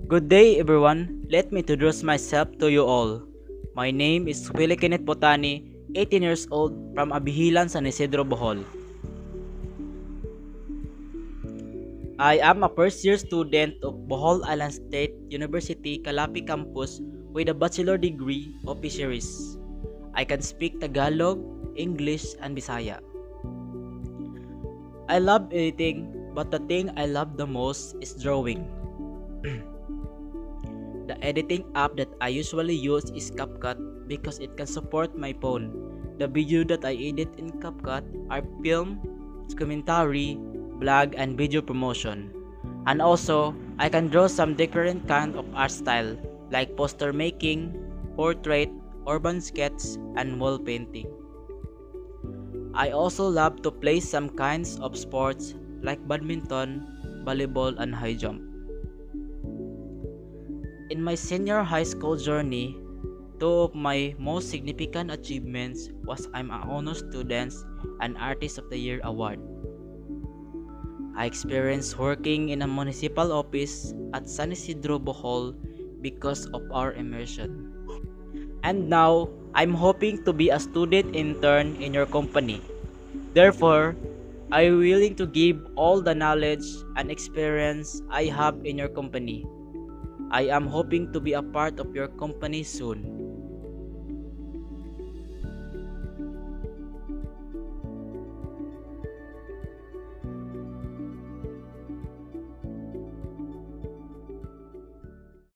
Good day, everyone. Let me introduce myself to you all. My name is Willie Kenneth Botani, 18 years old, from Abihilan, San Isidro, Bohol. I am a first-year student of Bohol Island State University, Calapi Campus with a bachelor degree of fisheries. I can speak Tagalog, English, and Bisaya. I love editing, but the thing I love the most is drawing. The editing app that I usually use is CapCut because it can support my phone. The video that I edit in CapCut are film, commentary, blog, and video promotion. And also, I can draw some different kind of art style like poster making, portrait, urban sketch, and wall painting. I also love to play some kinds of sports like badminton, volleyball, and high jump. In my senior high school journey, two of my most significant achievements was I'm an honor student and Artist of the Year award. I experienced working in a municipal office at San Isidro Bohol because of our immersion. And now, I'm hoping to be a student intern in your company. Therefore, I'm willing to give all the knowledge and experience I have in your company. I am hoping to be a part of your company soon.